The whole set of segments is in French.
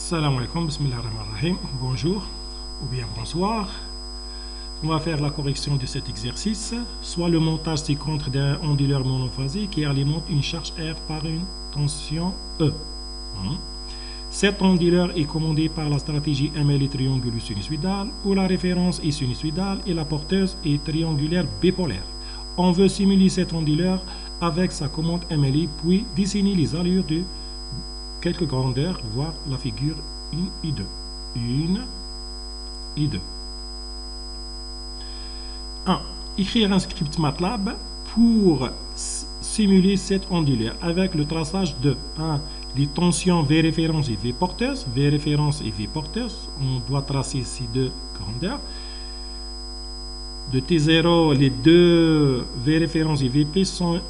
Salam alaikum, bismillahirrahmanirrahim. Bonjour ou bien bonsoir. On va faire la correction de cet exercice, soit le montage ci-contre d'un onduleur monophasé qui alimente une charge R par une tension E. Cet onduleur est commandé par la stratégie ML triangulaire sinusoïdale où la référence est sinusoïdale et la porteuse est triangulaire bipolaire. On veut simuler cet onduleur avec sa commande MLI puis dessiner les allures de quelques grandeurs, voir la figure 1 et 2. 1 et 2. 1. Écrire un script MATLAB pour simuler cet onduleur avec le traçage de 1. Les tensions V référence et V porteuse. V référence et V porteuse. On doit tracer ces deux grandeurs. De T0, les deux V référence et VP sont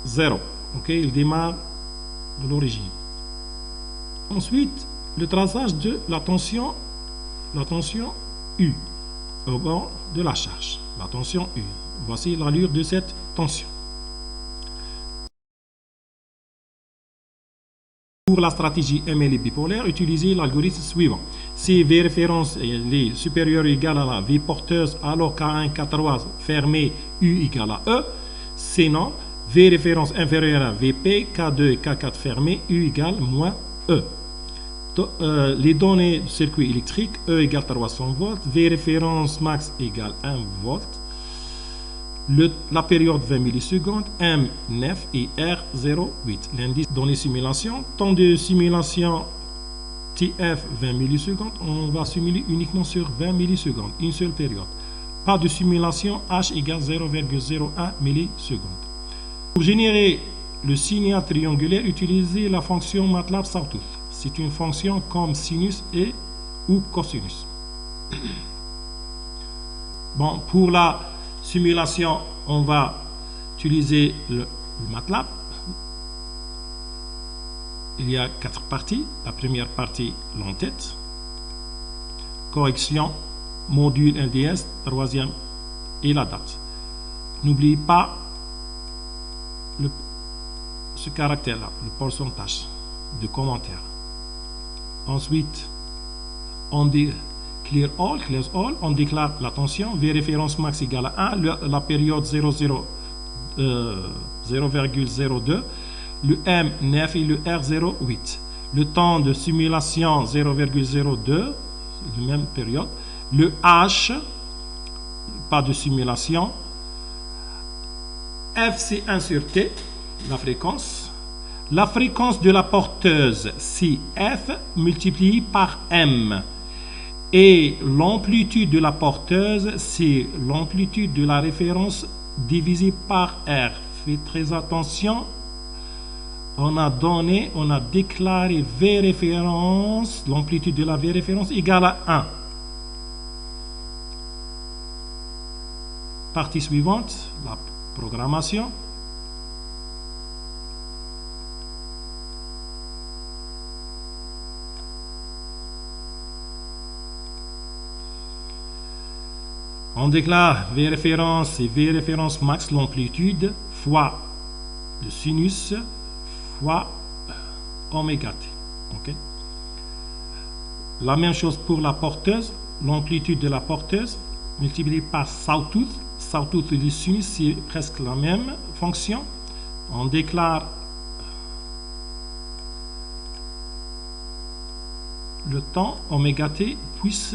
0. Okay? Ils démarrent de l'origine. Ensuite, le traçage de la tension U au bord de la charge. La tension U. Voici l'allure de cette tension. Pour la stratégie ML bipolaire, utilisez l'algorithme suivant. Si V référence est supérieur ou égal à la V porteuse, alors K1, K3 fermé, U égale à E. Sinon, V référence inférieure à VP, K2 et K4 fermé, U égale moins E. Les données du circuit électrique, E égale 300 volts, V référence max égale 1 volt, la période 20 millisecondes, M 9 et R 0,8. L'indice dans les simulations, temps de simulation TF 20 millisecondes, on va simuler uniquement sur 20 millisecondes, une seule période. Pas de simulation, H égale 0,01 millisecondes. Pour générer le signal triangulaire, utilisez la fonction MATLAB Sawtooth. C'est une fonction comme sinus et ou cosinus. Bon, pour la simulation, on va utiliser le MATLAB. Il y a 4 parties. La première partie, l'entête, correction, module NDS, troisième et la date. N'oubliez pas ce caractère-là, le pourcentage de commentaires. Ensuite, on dit clear all, on déclare la tension, V référence max égale à 1, la période 0,02, le M 9 et le R 0,8. Le temps de simulation 0,02, la même période. Le H, pas de simulation. F c'est 1 sur T, la fréquence. La fréquence de la porteuse, c'est F multiplié par M. Et l'amplitude de la porteuse, c'est l'amplitude de la référence divisée par R. Faites très attention. On a déclaré V référence, l'amplitude de la V référence égale à 1. Partie suivante, la programmation. On déclare V référence et V référence max l'amplitude fois le sinus fois oméga t. Okay. La même chose pour la porteuse, l'amplitude de la porteuse multipliée par Sawtooth. Sawtooth et le sinus, c'est presque la même fonction. On déclare le temps oméga t plus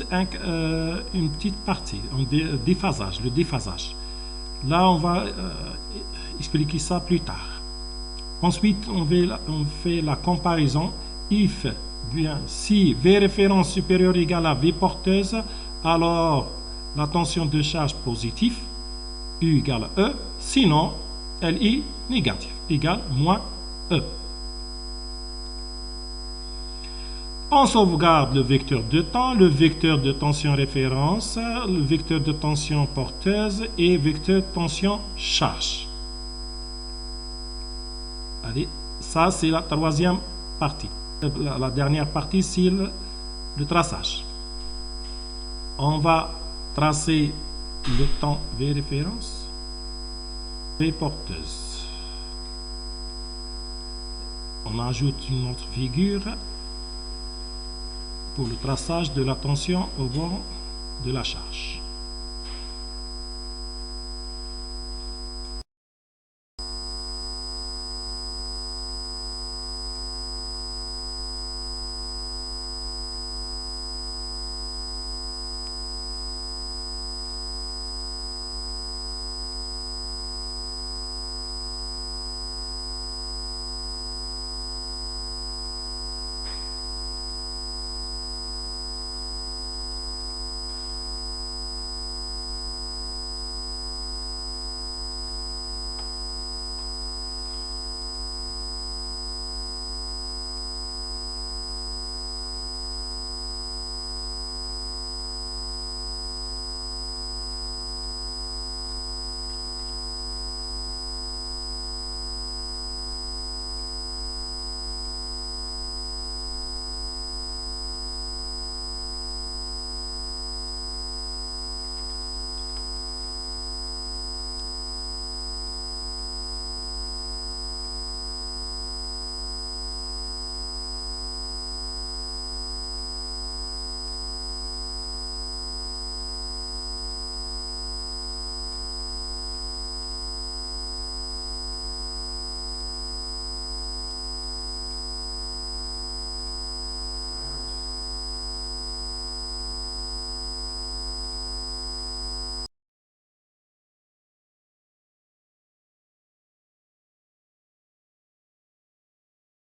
une petite partie, le déphasage. Là, on va expliquer ça plus tard. Ensuite, on fait la comparaison. Si V référence supérieure égale à V porteuse, alors la tension de charge positive, U égale à E, sinon, elle est négative, égale moins E. On sauvegarde le vecteur de temps, le vecteur de tension référence, le vecteur de tension porteuse et vecteur de tension charge. Allez, ça c'est la troisième partie. La dernière partie, c'est le traçage. On va tracer le temps V référence, V porteuse. On ajoute une autre figure. pour le traçage de la tension au bord de la charge.